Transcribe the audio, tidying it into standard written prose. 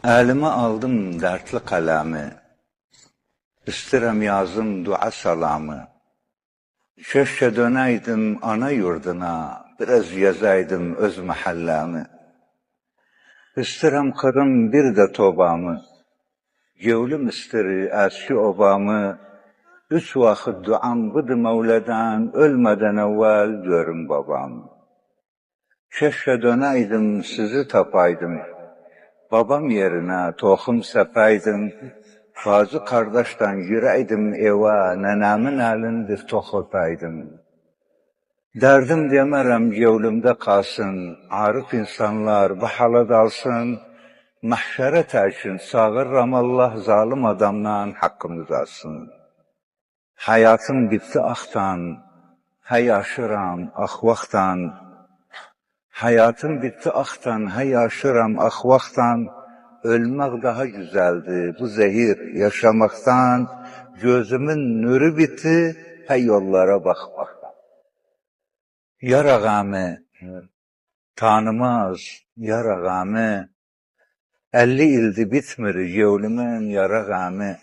Elime aldım dertli kalemi, İstirem yazım dua salamı. Keşke döneydim ana yurduna, biraz yazaydım öz mahallemi. İstirem kırım bir de tobamı, Gevlim istiri eski obamı. Üç vakit duam bıdı Mevla'dan, ölmeden evvel görün babam. Keşke döneydim sizi tapaydım, babam yerine tohum sepaydım. Bazı kardeşten gireydim eva, nenemin elinde tohutaydım. Derdim demerem gevlimde kalsın, arif insanlar bu hala dalsın. Mahşere tersin, sağırram Allah zalim adamdan hakkımız alsın. Hayatım bitti ahtan, hey aşıram ah vaktan. Hayatım bitti ahtan, hey aşıram ah vaktan. Ölmek daha güzeldi bu zehir yaşamaktan. Gözümün nuru bitti, hey yollara bakmaktan. Yar ağamı tanımaz, yar ağamı. 50 ildi bitmir yevlimin yar ağamı.